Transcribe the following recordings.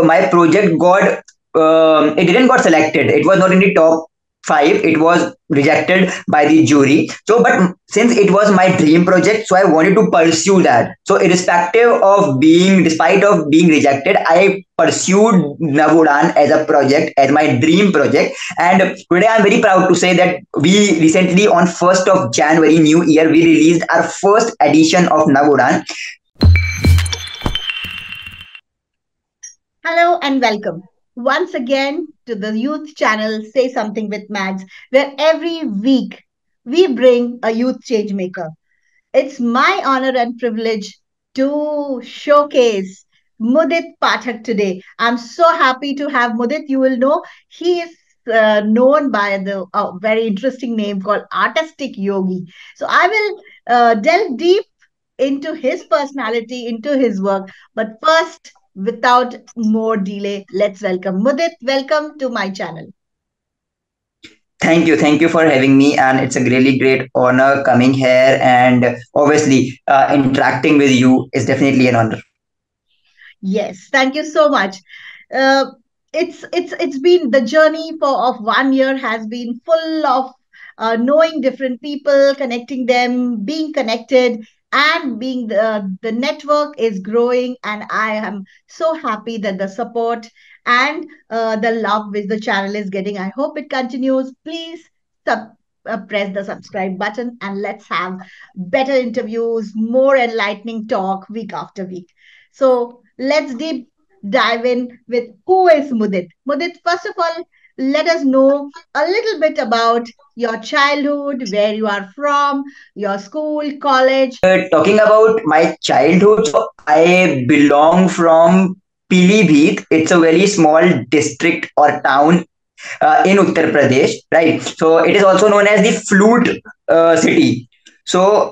my project got it didn't got selected. It was not in the top five. It was rejected by the jury. So, but since it was my dream project, so I wanted to pursue that. So, irrespective of being, despite of being rejected, I pursued Nav Udaan as a project, as my dream project. And today I'm very proud to say that we recently on 1st of January, New Year, we released our first edition of Nav Udaan. Hello and welcome once again to the youth channel Say Something with Mads, where every week we bring a youth change maker. It's my honor and privilege to showcase Mudit Pathak today. I'm so happy to have Mudit. You will know he is known by the very interesting name called Artistic Yogi. So I will delve deep into his personality, into his work. But first, without more delay, let's welcome Mudit. Welcome to my channel. Thank you for having me, and it's a really great honor coming here. And obviously, interacting with you is definitely an honor. Yes, thank you so much. Uh, it's been the journey for of 1 year has been full of knowing different people, connecting them, being connected, and being the network is growing. And I am so happy that the support and the love which the channel is getting. I hope it continues. Please sub, press the subscribe button and let's have better interviews, more enlightening talk week after week. So let's deep dive in with who is Mudit. Mudit, first of all, let us know a little bit about your childhood, where you are from, your school, college. Talking about my childhood, so I belong from Pilibhit. It's a very small district or town in Uttar Pradesh, right? So it is also known as the flute city. So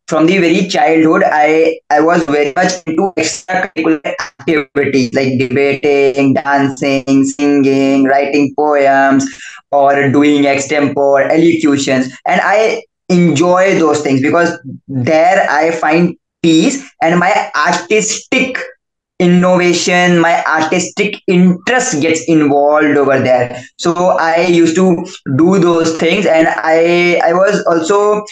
from the very childhood, I was very much into extracurricular activities like debating, dancing, singing, writing poems, or doing extempore elocutions, and I enjoy those things because there I find peace and my artistic innovation, my artistic interest gets involved over there. So I used to do those things, and I was also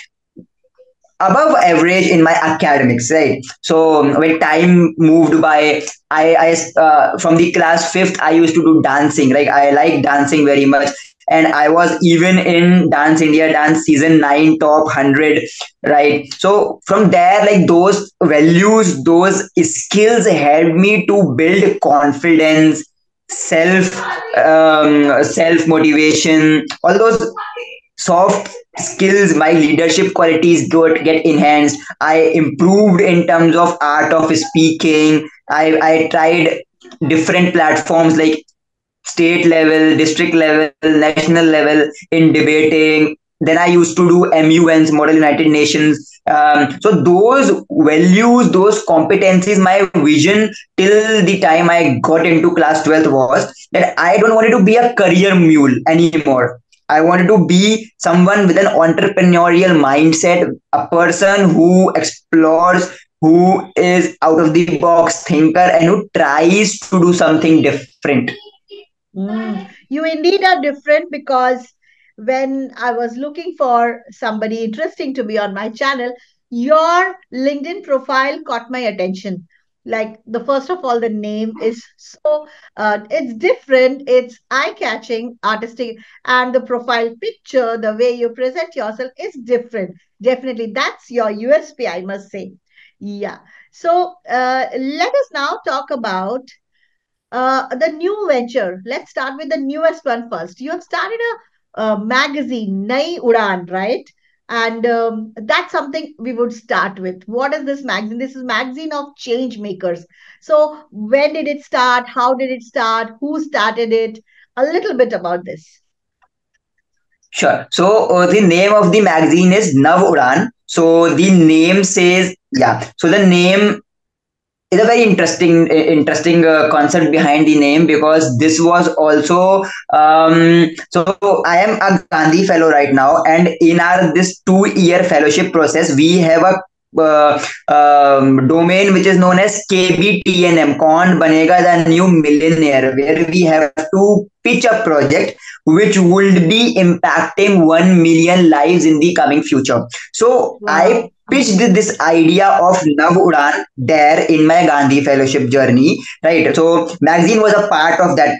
above average in my academics, right? So when time moved by, I from the class fifth I used to do dancing. Like I like dancing very much, and I was even in Dance India Dance season 9 top 100, right? So from there, like those values, those skills helped me to build confidence, self self motivation, all those soft skills. My leadership qualities get enhanced. I improved in terms of art of speaking. I tried different platforms like state level, district level, national level in debating. Then I used to do MUNs, Model United Nations. So those values, those competencies, my vision till the time I got into class 12th was that I don't want to be a career mule anymore. I wanted to be someone with an entrepreneurial mindset, a person who explores, who is out of the box thinker, and who tries to do something different. You indeed are different because when I was looking for somebody interesting to be on my channel, your LinkedIn profile caught my attention. Like the first of all, the name is so it's different, it's eye-catching, artistic, and the profile picture, the way you present yourself is different. Definitely, that's your USP, I must say. Yeah. So let us now talk about the new venture. Let's start with the newest one first. You have started a magazine, Nai Udaan, right? And that's something we would start with. What is this magazine? This is magazine of change makers. So when did it start? How did it start? Who started it? A little bit about this. Sure. So the name of the magazine is Nav Udaan. So the name says, yeah. So the name is a very interesting concept behind the name, because this was also so I am a Gandhi Fellow right now, and in our this 2 year fellowship process, we have a domain which is known as KBTNM, Kaun Banega the New Millionaire, where we have to pitch a project which would be impacting 1 million lives in the coming future. So I Wow. pitched this idea of Nav Udaan there in my Gandhi Fellowship journey, right? So magazine was a part of that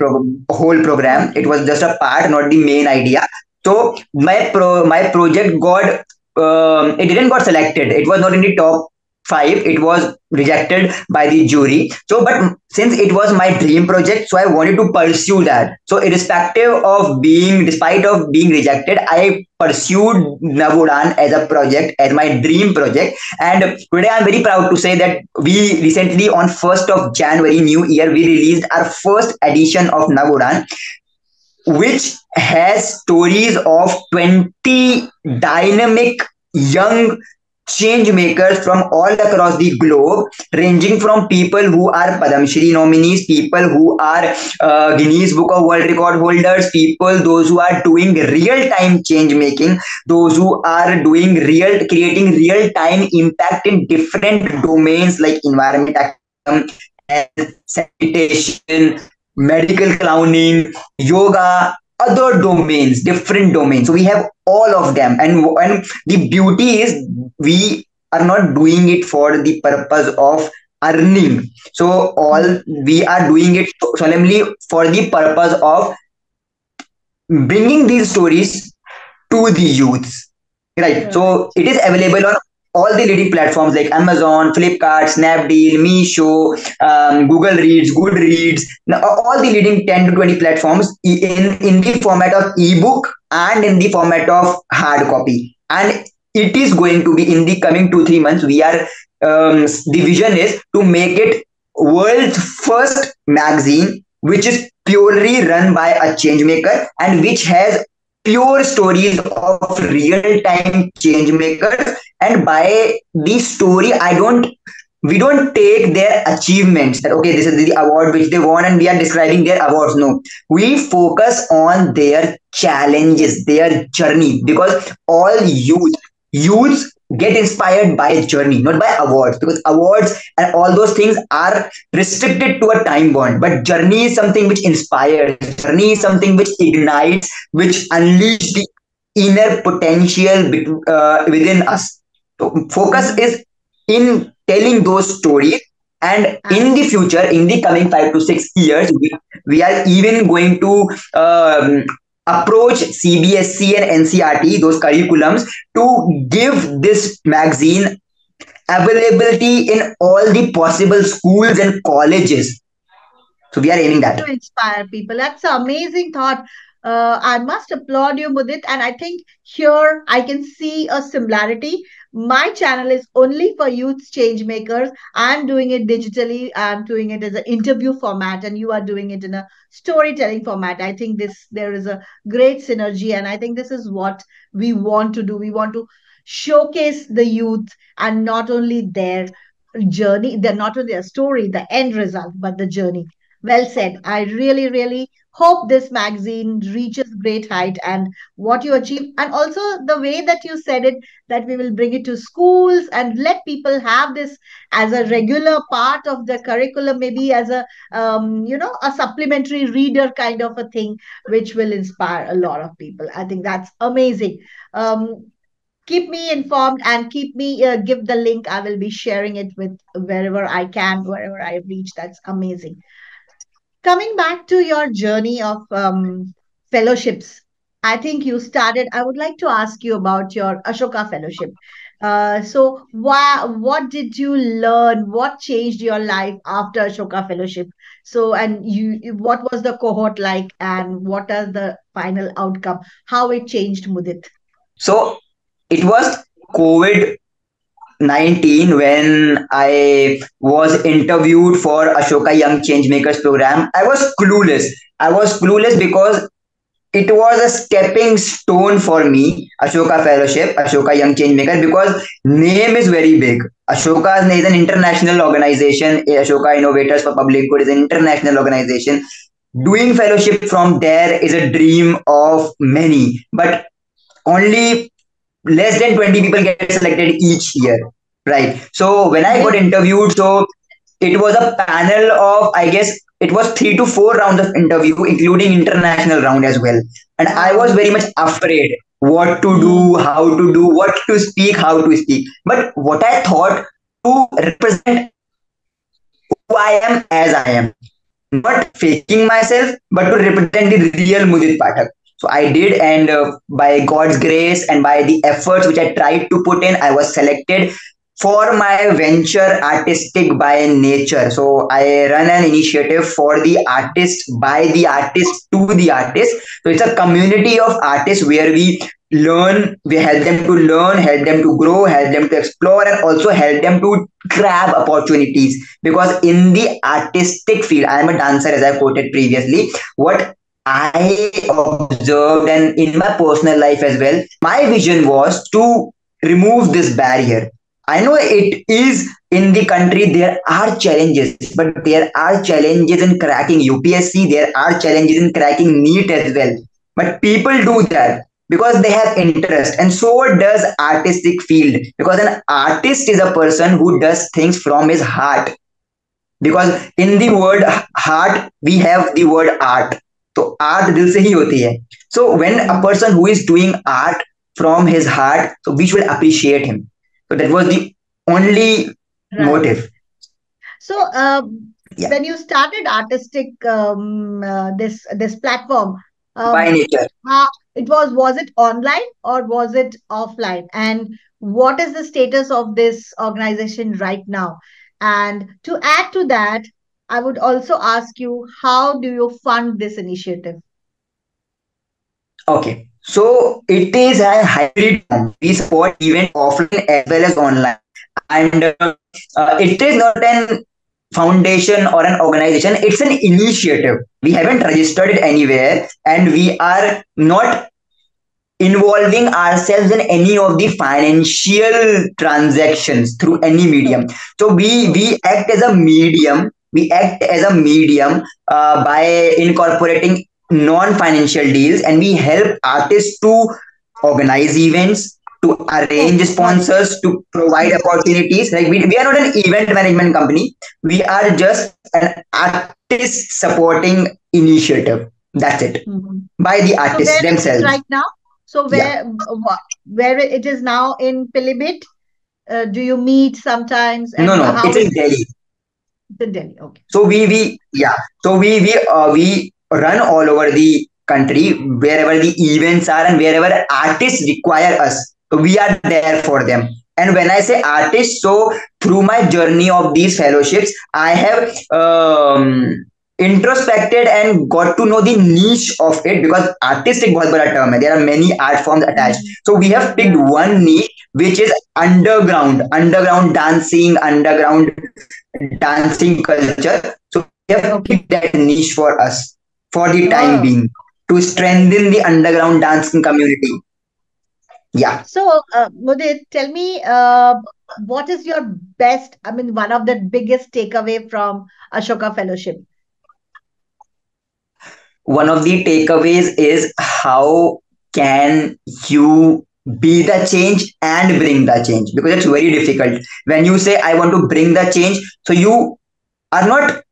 whole program. It Okay. was just a part, not the main idea. So my project got it didn't got selected. It was not in the top five. It was rejected by the jury. So, but since it was my dream project, so I wanted to pursue that. So, irrespective of being, despite of being rejected, I pursued Navudan as a project, as my dream project. And today, I'm very proud to say that we recently, on 1st of January, New Year, we released our first edition of Navudan, which has stories of 20 dynamic young change makers from all across the globe, ranging from people who are Padam Shri nominees, people who are Guinness Book of World Record holders, people those who are doing real time change making, those who are doing creating real time impact in different domains like environment activism, health, sanitation, medical clowning, yoga, other domains, different domains. So we have all of them, and the beauty is we are not doing it for the purpose of earning. So all we are doing it solemnly for the purpose of bringing these stories to the youths. Right. So Right. it is available on all the leading platforms like Amazon, Flipkart, Snapdeal, Meesho, Google Reads, Goodreads, all the leading 10 to 20 platforms in the format of ebook and in the format of hard copy. And it is going to be in the coming 2 3 months. We are the vision is to make it world's first magazine, which is purely run by a change maker and which has pure stories of real time change makers. And by the story, we don't take their achievements that okay, this is the award which they won and we are describing their awards. No, we focus on their challenges, their journey, because all youths get inspired by journey, not by awards, because awards and all those things are restricted to a time bond, but journey is something which inspires, journey is something which ignites, which unleash the inner potential within us. So focus Mm-hmm. is in telling those stories. And in the future, in the coming 5 to 6 years, we are even going to approach CBSC and NCRT, those curriculums, to give this magazine availability in all the possible schools and colleges. So we are aiming To that. inspire people. That's an amazing thought. I must applaud you, Mudit. And I think here I can see a similarity. My channel is only for youth change makers. I'm doing it digitally. I'm doing it as an interview format, and you are doing it in a storytelling format. I think this there is a great synergy, and I think this is what we want to do. We want to showcase the youth and not only their journey, they're not only their story, the end result, but the journey. Well said. I really, really hope this magazine reaches great height and what you achieve. And also the way that you said it, that we will bring it to schools and let people have this as a regular part of the curriculum, maybe as a, a supplementary reader kind of a thing, which will inspire a lot of people. I think that's amazing. Keep me informed and keep me, give the link. I will be sharing it with wherever I can, wherever I reach. That's amazing. Coming back to your journey of fellowships, I think you started. I would like to ask you about your Ashoka Fellowship. What did you learn? What changed your life after Ashoka Fellowship? So, and what was the cohort like, and what is the final outcome? How it changed, Mudit? So it was COVID 19 when I was interviewed for Ashoka Young Changemakers program. I was clueless. I was clueless because it was a stepping stone for me, Ashoka Fellowship, Ashoka Young Changemaker, because name is very big. Ashoka is an international organization. Ashoka Innovators for Public Good is an international organization. Doing fellowship from there is a dream of many, but only less than 20 people get selected each year. right? So when I got Yes. interviewed, so it was a panel of, I guess it was 3 to 4 rounds of interview, including international round as well. And I was Wow. very much afraid what to Hmm. do, how to do, what to speak, how to speak. But what I thought, to represent who I am as I am, not faking myself, but to represent the real Mudit Pathak. So I did, and by God's grace and by the efforts which I tried to put in, I was selected for my venture Artistic by Nature. So I run an initiative for the artist, by the artist, to the artist. So it's a community of artists where we help them to learn, help them to grow, help them to explore, and also help them to grab opportunities. Because in the artistic field, I am a dancer, as I quoted previously. What I observed, and in my personal life as well, my vision was to remove this barrier. I know it is in the country there are challenges, but there are challenges in cracking UPSC, there are challenges in cracking NEET as well. But people do that because they have interest, and so does artistic field, because an artist is a person who does things from his heart. Because in the word heart we have the word art. तो art दिल से ही होती है. So when a Hmm. person who is doing art from his heart, so we should appreciate him. So that was the only Right. motive. So, Yeah, when you started artistic, this platform, by um, nature. was it online or was it offline? And what is the status of this organization right now? And to add to that, I would also ask you, how do you fund this initiative? Okay, so it is a hybrid form. We support event offline as well as online, and it is not an foundation or an organization. It's an initiative. We haven't registered it anywhere, and we are not involving ourselves in any of the financial transactions through any medium. Okay. So we act as a medium. We act as a medium by incorporating non-financial deals, and we help artists to organize events, to arrange Okay, got it. sponsors, to provide Hmm. opportunities. Like we are not an event management company. We are just an artist supporting initiative. That's it. Hmm. By the So artists where is it themselves. right now? So Yeah. where it is now in Pilibhit? Do you meet sometimes, No, and no, how it's is in it? Delhi. It's in Delhi. Okay. So we yeah. So we run all over the country wherever the events are and wherever artists require us. So we are there for them. And when I say artists, so through my journey of these fellowships, I have introspected and got to know the niche of it, because artistic बहुत बड़ा term है. There are many art forms attached. Mhm. So we have picked Right. one niche, which is underground dancing, underground dancing culture. So we have picked Okay. that niche for us for the time Oh, being, to right. strengthen the underground dancing community. Yeah. So, Mudit, tell me, what is your best, I mean, one of the biggest takeaway from Ashoka Fellowship? One of the takeaways is, how can you be the change and bring the change, because it's very difficult when you say I want to bring the change. So you are not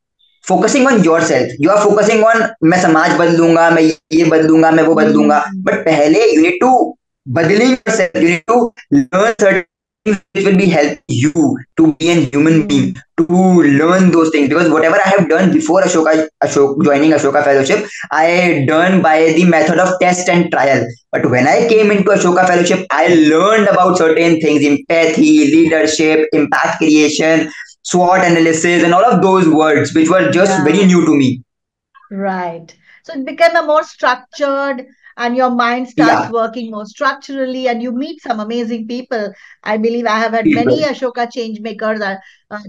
focusing on yourself, you are focusing on मैं समाज बदलूंगा, मैं ये बदलूंगा, मैं वो बदलूंगा. Mm, But पहले you need to बदling yourself, you need to learn certain things which will be help you to be a human being, mm, to learn those things. Because whatever I have done before joining Ashoka Fellowship, I done by the method of test and trial. But when I came mm. into Ashoka Fellowship, I learned about certain things: empathy, leadership, impact creation, SWOT analysis, and all of those words which were just very Yeah. new to me. Right. So it became a more structured, and your mind starts Yeah, working more structurally, and you meet some amazing people. I believe I have had many people. Ashoka change makers,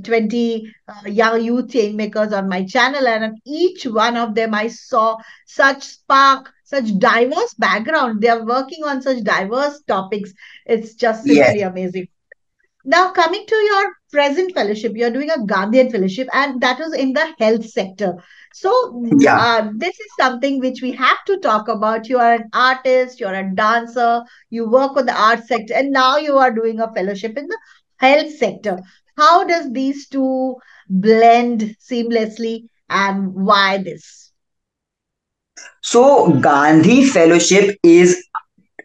20 young youth change makers on my channel, and on each one of them I saw such spark, such diverse background. They are working on such diverse topics. It's just Yes. simply amazing. Now, coming to your present fellowship, you're doing a Gandhian fellowship, and that is in the health sector. So, Yeah. this is something which we have to talk about. You are an artist, you're a dancer, you work on the art sector, and now you are doing a fellowship in the health sector. How does these two blend seamlessly, and why this? So Gandhi Fellowship is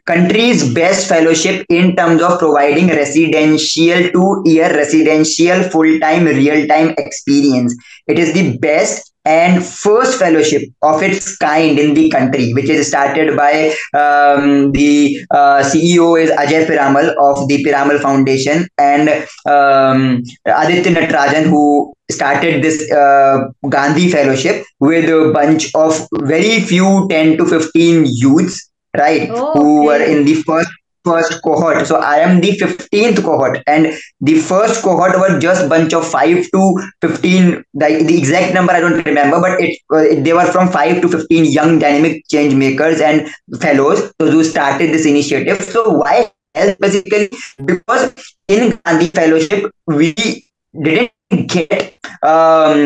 country's best fellowship in terms of providing residential 2 year residential full-time real-time experience. It is the best and first fellowship of its kind in the country, which is started by the CEO is Ajay Piramal of the Piramal Foundation, and Aditya Natarajan, who started this Gandhi Fellowship with a bunch of very few 10 to 15 youths, right, Oh, who were okay. in the first cohort. So I am the 15th cohort, and the first cohort were just bunch of 5 to 15. The exact number I don't remember, but they were from 5 to 15 young dynamic change makers and fellows, those who started this initiative. So why health specifically? Because in Gandhi Fellowship we didn't get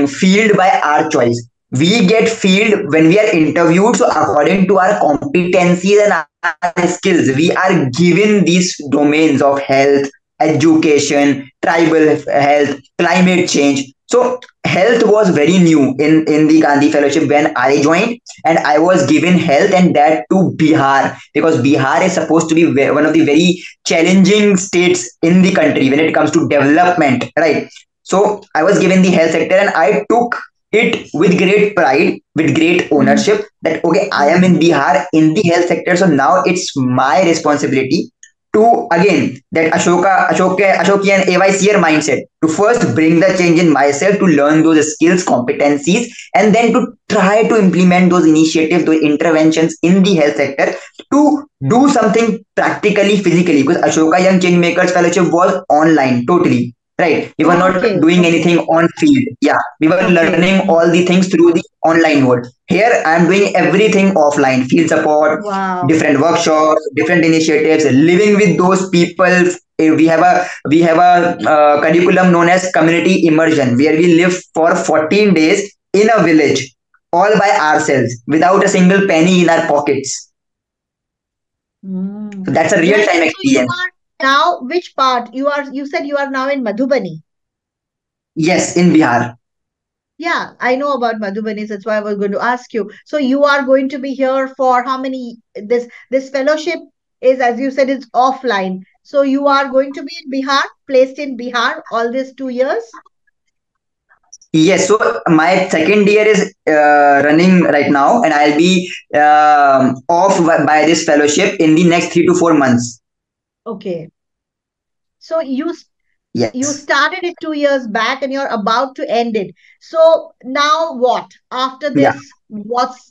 field by our choice. We get field when we are interviewed. So according to our competencies and our skills, we are given these domains of health, education, tribal health, climate change. So health was very new in the Gandhi Fellowship when I joined, and I was given health, and that to Bihar, because Bihar is supposed to be one of the very challenging states in the country when it comes to development, right? So I was given the health sector, and I took it with great pride, with great Mhm. ownership, that okay, I am in Mhm. Bihar in the health sector. So now it's my responsibility to again that Ashokian AYCR mindset to first bring the change in myself, to learn those skills, competencies, and then to try to implement those initiatives, those interventions in the health sector to do something practically, physically. Because Ashoka Young Changemakers Fellowship was online totally. Right, we were not Okay, doing okay, anything on field. Yeah, we were okay. learning all the things through the online world. Here, I am doing everything offline, field support, Wow. different workshops, different initiatives, living with those people. We have a curriculum known as community immersion, where we live for 14 days in a village, all by ourselves, without a single penny in our pockets. Mm. So that's a real Right. time So you experience. are now, which part? You said you are now in Madhubani. Yes, in Bihar. Yeah, I know about Madhubani. That's why I was going to ask you. So you are going to be here for how many? This fellowship is, as you said, it's offline. So you are going to be in Bihar, placed in Bihar all these 2 years. Yes, so my second year is running right now, and I'll be off by this fellowship in the next 3 to 4 months. Okay. So you Yes. started it 2 years back, and you're about to end it. So now what? After Yeah. this, what's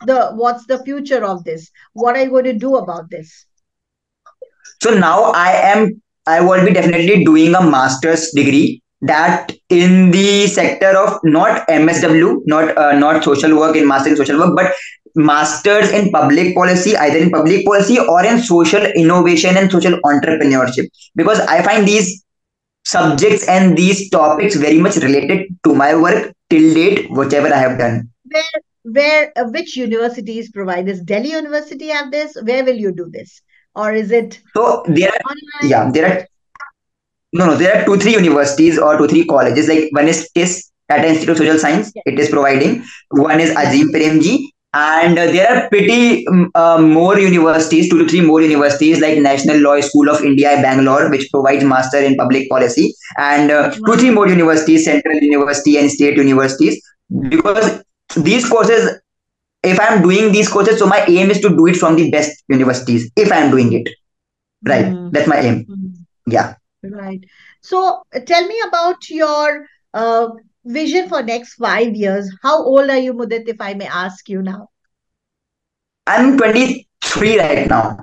the future of this? What are you going to do about this? So now I will be definitely doing a master's degree, that in the sector of not MSW, not social work, in master in social work, but masters in public policy, either in public policy or in social innovation and social entrepreneurship. Because I find these subjects and these topics very much related to my work till date, whichever I have done. Which universities provide this? Delhi University have this? Where will you do this? Or is it So there are, online? yeah, there are no, there are two, three universities or two, three colleges. Like one is TIS, Tata Institute of Social Science. Yes. It is providing. One is Yes. Azim Premji. And there are pretty more universities, two to three more universities, like National Law School of India, Bangalore, which provides master in public policy, and two, three Wow. more universities, Central University and state universities. Because these courses, if I'm doing these courses, so my aim is to do it from the best universities. If I'm doing it right, Mm, that's my aim. mm, Yeah. right. So tell me about your uh, vision for next 5 years. How old are you, Mudit, if I may ask you now? I'm 23 right now.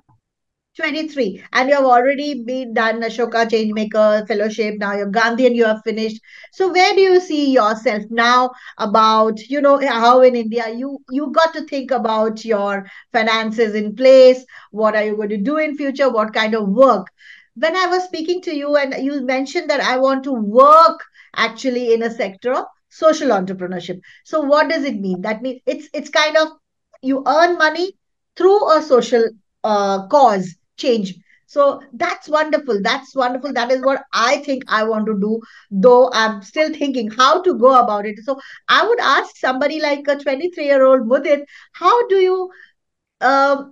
23, and you have already been done Ashoka Changemaker Fellowship. Now you're Gandhi and you have finished. So where do you see yourself now? About, how in India you got to think about your finances in place. What are you going to do in future? What kind of work? When I was speaking to you, and you mentioned that I want to work actually in a sector of social entrepreneurship. So what does it mean? That means it's kind of you earn money through a social cause change. So that's wonderful. That's wonderful. That is what I think I want to do, though I'm still thinking how to go about it. So I would ask somebody like a 23-year-old Mudit, how do you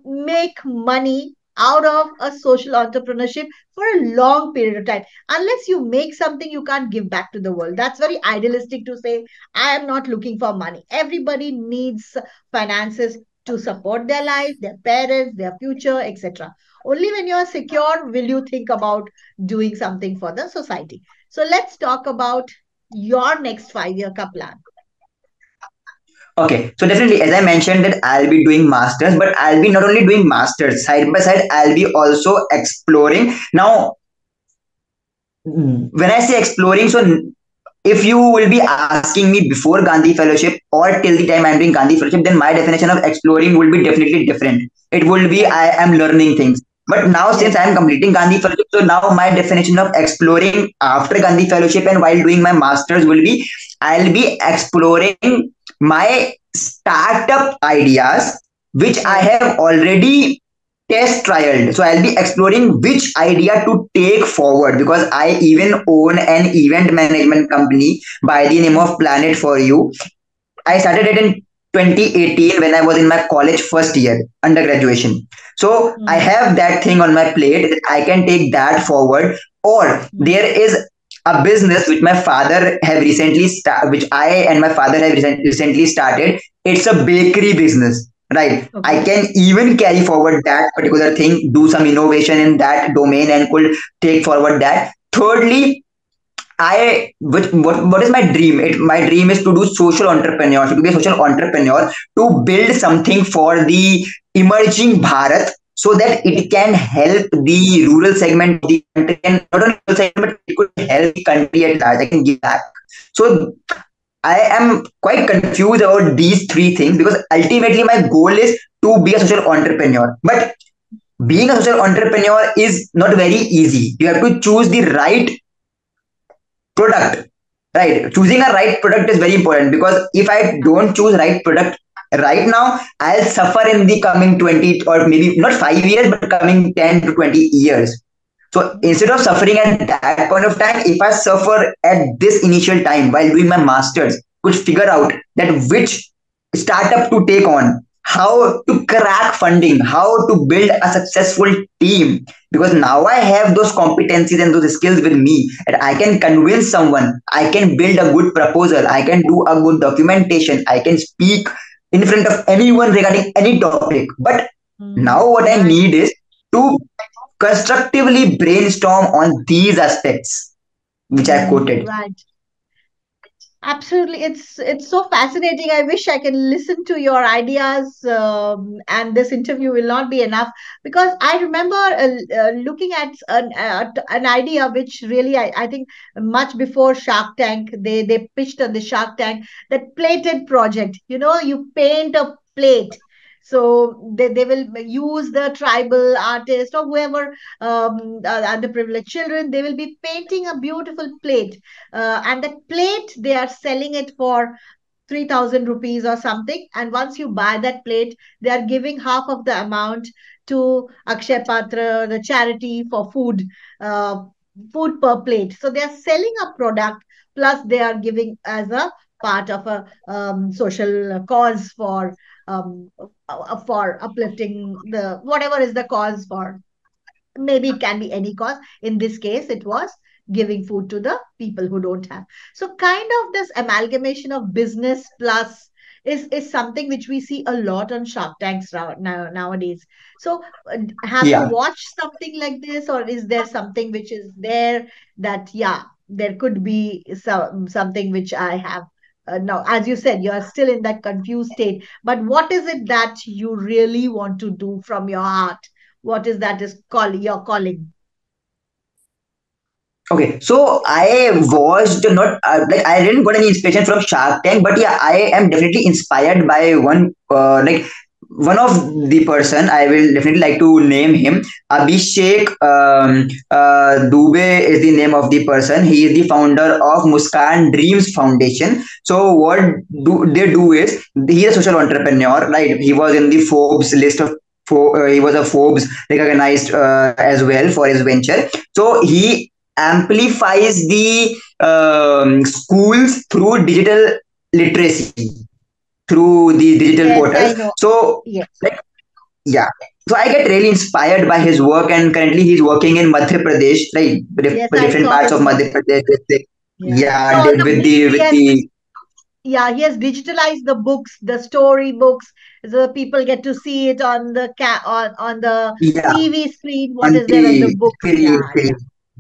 make money out of a social entrepreneurship for a long period of time? Unless you make something, you can't give back to the world. That's very idealistic to say, I am not looking for money. Everybody needs finances to support their life, their parents, their future, etc. Only when you are secure will you think about doing something for the society. So let's talk about your next 5 year ka plan. Okay, so definitely, as I mentioned, that I'll be doing masters, but I'll be not only doing masters side by side, I'll be also exploring. Now, when I say exploring, so if you will be asking me before Gandhi Fellowship or till the time I'm doing Gandhi Fellowship, then my definition of exploring will be definitely different. It will be Yes, I am learning things. But now, since yes. I am completing Gandhi Fellowship, so now my definition of exploring after Gandhi Fellowship and while doing my masters will be I'll be exploring my startup ideas, which I Yes. have already test trialed. So I'll be exploring which idea to take forward because I even own an event management company by the name of Mm, Planet for You. I started it in 2018 when I was in my college first year under graduation. So I mm, have that thing on my plate. I can take that forward. Or mm. there is a business which my father have recently which I and my father have recently started. It's a bakery business, right? I Okay. can even carry forward that particular thing, do some innovation in that domain, and could take forward that. Thirdly, what is my dream? My dream is to do social entrepreneurship, to be a social entrepreneur, to build something for the emerging Bharat so that it can help the rural segment of the country and not only rural segment, but it could help the country at large. I can give back. So I am quite confused about these three things because ultimately my goal is to be a social entrepreneur. But being a social entrepreneur is not very easy. You have to choose the right product, right? Choosing a right product is very important because if I don't choose right product right now, I'll suffer in the coming 20 or maybe not 5 years but coming 10 to 20 years. So instead of suffering at that point of time, if I suffer at this initial time while doing my masters, could figure out that which startup to take on, how to crack funding, how to build a successful team. Because now I have those competencies and those skills with me, and I can convince someone, I can build a good proposal, I can do a good documentation, I can speak in front of anyone regarding any topic. But now what I Right. need is to constructively brainstorm on these aspects which I quoted. Right. Absolutely. It's so fascinating. I wish I can listen to your ideas, and this interview will not be enough because I remember looking at an idea which really I think much before Shark Tank they pitched on the Shark Tank, that plated project. You know, you paint a plate. So they will use the tribal artist or whoever, underprivileged children. They will be painting a beautiful plate, and that plate they are selling it for 3,000 rupees or something. And once you buy that plate, they are giving half of the amount to Akshay Patra, the charity for food, uh, food per plate. So they are selling a product, plus they are giving as a part of a social cause for uplifting the whatever is the cause for. Maybe it can be any cause. In this case it was giving food to the people who don't have. So kind of this amalgamation of business plus is something which we see a lot on Shark Tanks nowadays. So have you Yeah. watched something like this, or is there something which is there that, yeah, there could be something which I have, now, as you said, you are still in that confused state, but what is it that you really want to do from your heart? What is that is call your calling? Okay, so I watched not like I didn't got any inspiration from Shark Tank, but yeah, I am definitely inspired by one of the person. I will definitely like to name him Abhishek Dubey is the name of the person. He is the founder of Muskan Dreams Foundation. So what do they do is he is a social entrepreneur, right? He was in the Forbes list of he was a Forbes recognized as well for his venture. So he amplifies the schools through digital literacy, through the digital Yes, portals. I know. So Yes, like yeah, so I get really inspired by his work, and currently he's working in Madhya Pradesh, right? yes, I Different saw parts of his Madhya video. Pradesh. Yeah. So Yeah, all the with books the he has, yeah, he has digitalized the books, the story books. The people get to see it on the on the yeah, TV screen. What on is there on the the books? screen, Yeah, screen. yeah.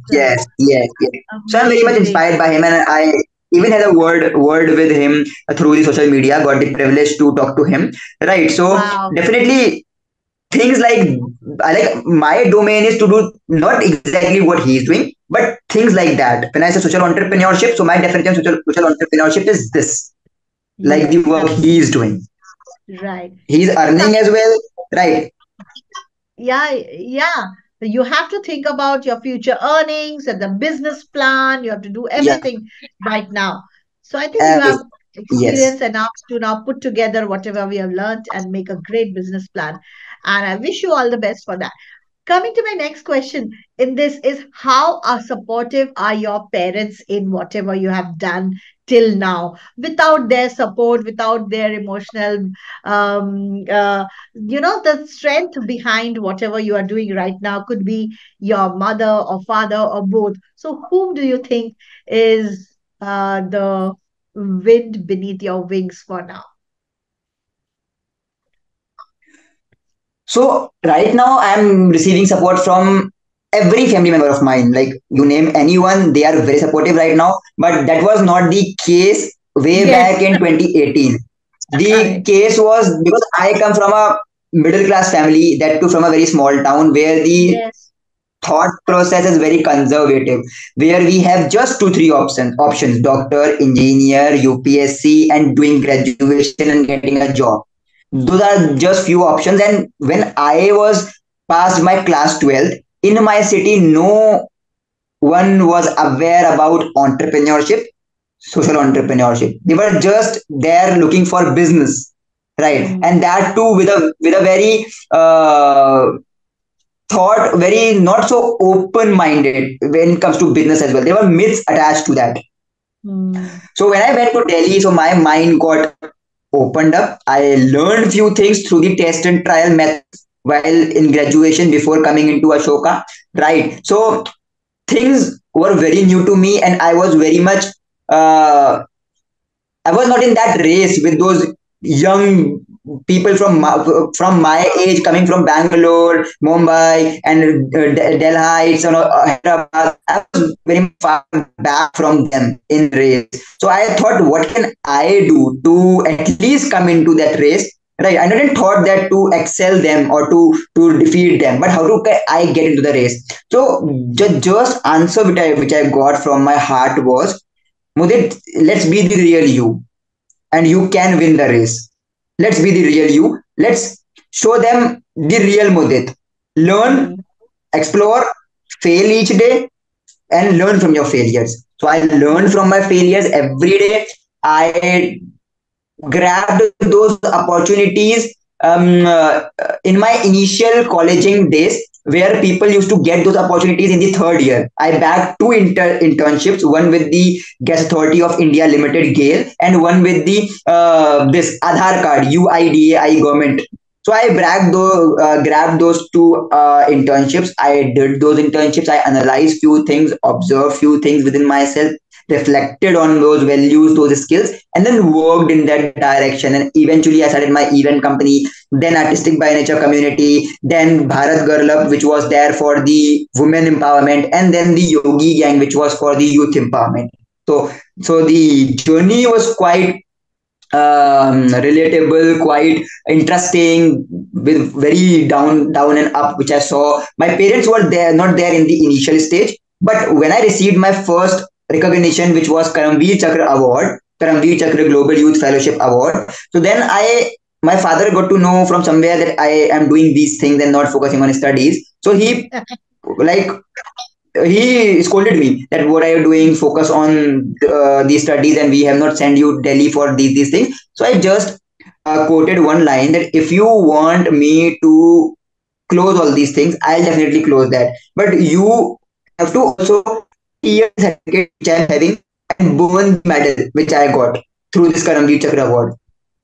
So Yes, yes, yes. So I'm very much amazing. inspired by him, and I even had a word with him through the social media. Got the privilege to talk to him, right? So Wow. definitely things like I like my domain is to do not exactly what he's doing, but things like that. When I say social entrepreneurship, so Right. my definition of social entrepreneurship is this, like the Yes, work he is doing. right. He's So earning as well, right? yeah, yeah. You have to think about your future earnings and the business plan. You have to do Yeah, everything right now. So I think you every, have yes. experience enough to now put together whatever we have learned and make a great business plan. And I wish you all the best for that. Coming to my next question in this is how are supportive are your parents in whatever you have done till now? Without their support, without their emotional, um, uh, the strength behind whatever you are doing right now could be your mother or father or both. So, whom do you think is the wind beneath your wings for now? So right now I'm receiving support from every family member of mine. Like you name anyone, they are very supportive right now. But that was not the case way Yes, back in 2018. The correct. case was because I come from a middle class family, that too from a very small town where the Yes. thought process is very conservative, where we have just two three options: doctor, engineer, UPSC, and doing graduation and getting a job. Those are just few options. And when I was past my class 12, in my city no one was aware about entrepreneurship, social entrepreneurship. They were just there looking for business, right? Hmm. And that too with a very thought, very not so open minded when it comes to business as well. There were myths attached to that. Hmm. So when I went to Delhi, so my mind got opened up. I learned few things through the test and trial methods while in graduation before coming into Ashoka, right? So things were very new to me, and I was very much uh, I was not in that race with those young people from my age coming from Bangalore, Mumbai, and Delhi, and Hyderabad. I was very far back from them in race. So I thought, what can I do to at least come into that race? Right, I didn't thought that to excel them or to defeat them, but how do I get into the race? So just answer which I got from my heart was, Mudit, let's be the real you and you can win the race. Let's be the real you. Let's show them the real Mudit. Learn, Hmm. explore, fail each day, and learn from your failures. So I learned Hmm. from my failures every day. I grabbed those opportunities in my initial colleging days, where people used to get those opportunities in the third year. I bagged two internships, one with the Gas Authority of India Limited, GAIL, and one with the this Aadhaar card, UIDAI government. So I grabbed those two internships. I did those internships. I analyzed few things, observed few things within myself, reflected on those values, those skills, and then worked in that direction. And eventually, I started my event company, then Artistic by Nature community, then Bharat Girl Up, which was there for the women empowerment, and then the Yogi Gang, which was for the youth empowerment. So, so the journey was quite relatable, quite interesting, with very down and up, which I saw. My parents were there, not there in the initial stage, but when I received my first recognition, which was Karamveer Chakra Award, Karamveer Chakra Global Youth Fellowship Award, so then my father got to know from somewhere that I am doing these things and not focusing on studies. So he like he scolded me that what are you doing, focus on these studies, and we have not sent you Delhi for these things. So I just quoted one line that if you want me to close all these things, I'll definitely close that. But you have to also clear the certificate which I'm having and burn the medal which I got through this Karamveer Chakra award.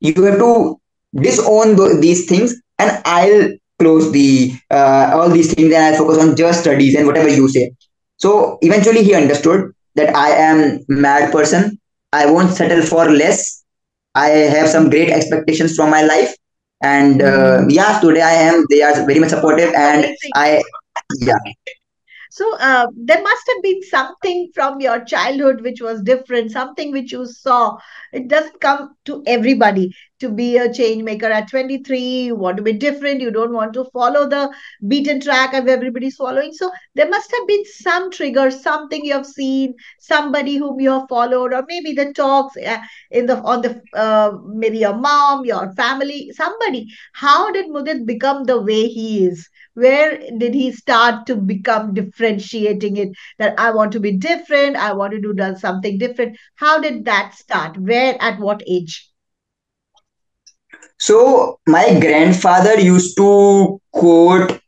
You have to disown these things, and I'll close the all these things, and I'll focus on just studies and whatever you say. So eventually he understood that I am mad person. I won't settle for less. I have some great expectations from my life, and Mm, yeah, today I am. They are very much supportive, that's and amazing. I, yeah. So there must have been something from your childhood which was different, something which you saw. It doesn't come to everybody to be a change maker at 23. You want to be different. You don't want to follow the beaten track of everybody's following. So there must have been some trigger, something you have seen, somebody whom you have followed, or maybe the talks in the on the maybe your mom, your family, somebody. How did Mudit become the way he is? Where did he start to become differentiating it, that I want to be different, I want to do something different? How did that start? Where, at what age? So my grandfather used to quote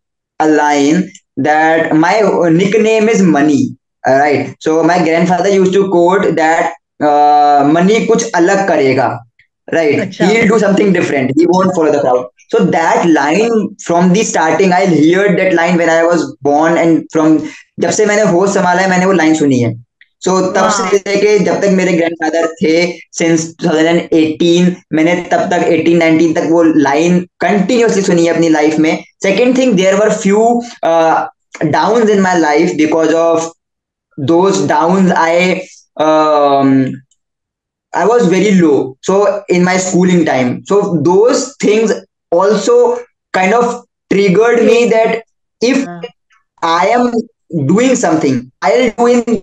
a line that my nickname is money. All right. So my grandfather used to quote that money kuch alag karega. Right. Acha. He'll do something different. He won't follow the crowd. So that line from the starting, I heard that line when I was born, and from जब से मैंने होश संभाला है मैंने वो line सुनी है. सो तब से Wow. लेके जब तक मेरे ग्रैंडफादर थे, सिंस 2018, मैंने तब तक 18-19 तक वो लाइन कंटिन्यूअसली सुनी है अपनी लाइफ में. Second thing, there were few downs in my life. Because of those downs, um, I was very low. So in my schooling time, so those things also kind of triggered me Shaped you. that if Uh, I am doing something, I'll do in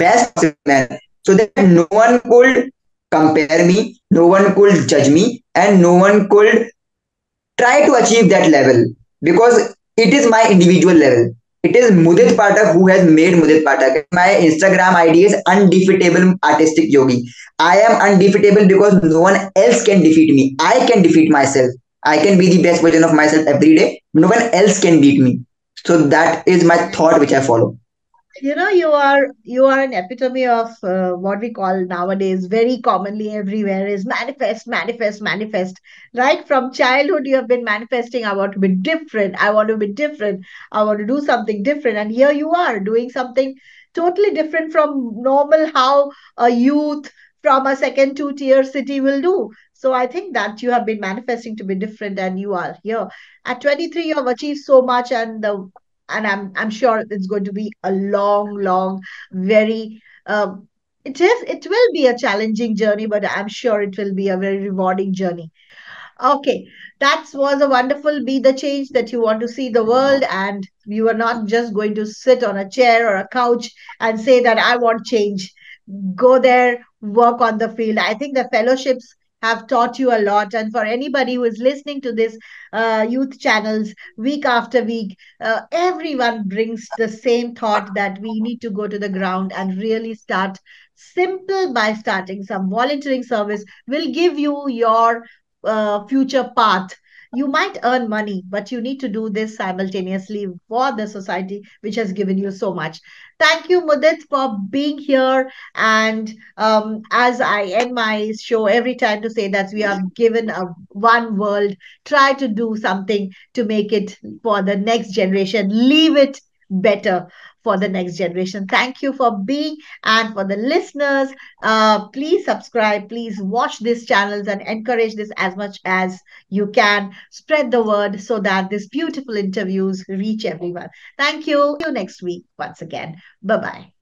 best possible manner so that no one could compare me, no one could judge me, and no one could try to achieve that level, because it is my individual level. It is Mudit Pathak who has made Mudit Pathak. My Instagram ID is undefeatable artistic yogi. I am undefeatable because no one else can defeat me. I can defeat myself. I can be the best version of myself every day. No one else can beat me. So that is my thought which I follow. you are an epitome of what we call nowadays very commonly everywhere is manifest, manifest, manifest. Right from childhood you have been manifesting, I want to be different, I want to be different, I want to do something different, and here you are doing something totally different from normal, how a youth from a second two tier city will do. So I think that you have been manifesting to be different, and you are here at 23. You have achieved so much, and I'm sure it's going to be a long, long, very it will be a challenging journey, but I'm sure it will be a very rewarding journey. Okay, that was a wonderful be the change that you want to see the world, and you are not just going to sit on a chair or a couch and say that I want change. Go there, work on the field. I think the fellowships have taught you a lot. And for anybody who is listening to this youth channels week after week, everyone brings the same thought that we need to go to the ground and really start simple by starting some volunteering service will give you your future path. You might earn money, but you need to do this simultaneously for the society which has given you so much. Thank you, Mudit, for being here. And as I end my show every time to say that we are given a one world, try to do something to make it for the next generation. Leave it better for the next generation. Thank you for being, and for the listeners, please subscribe, please watch these channels and encourage this as much as you can. Spread the word so that these beautiful interviews reach everyone. Thank you. See you next week once again. Bye bye.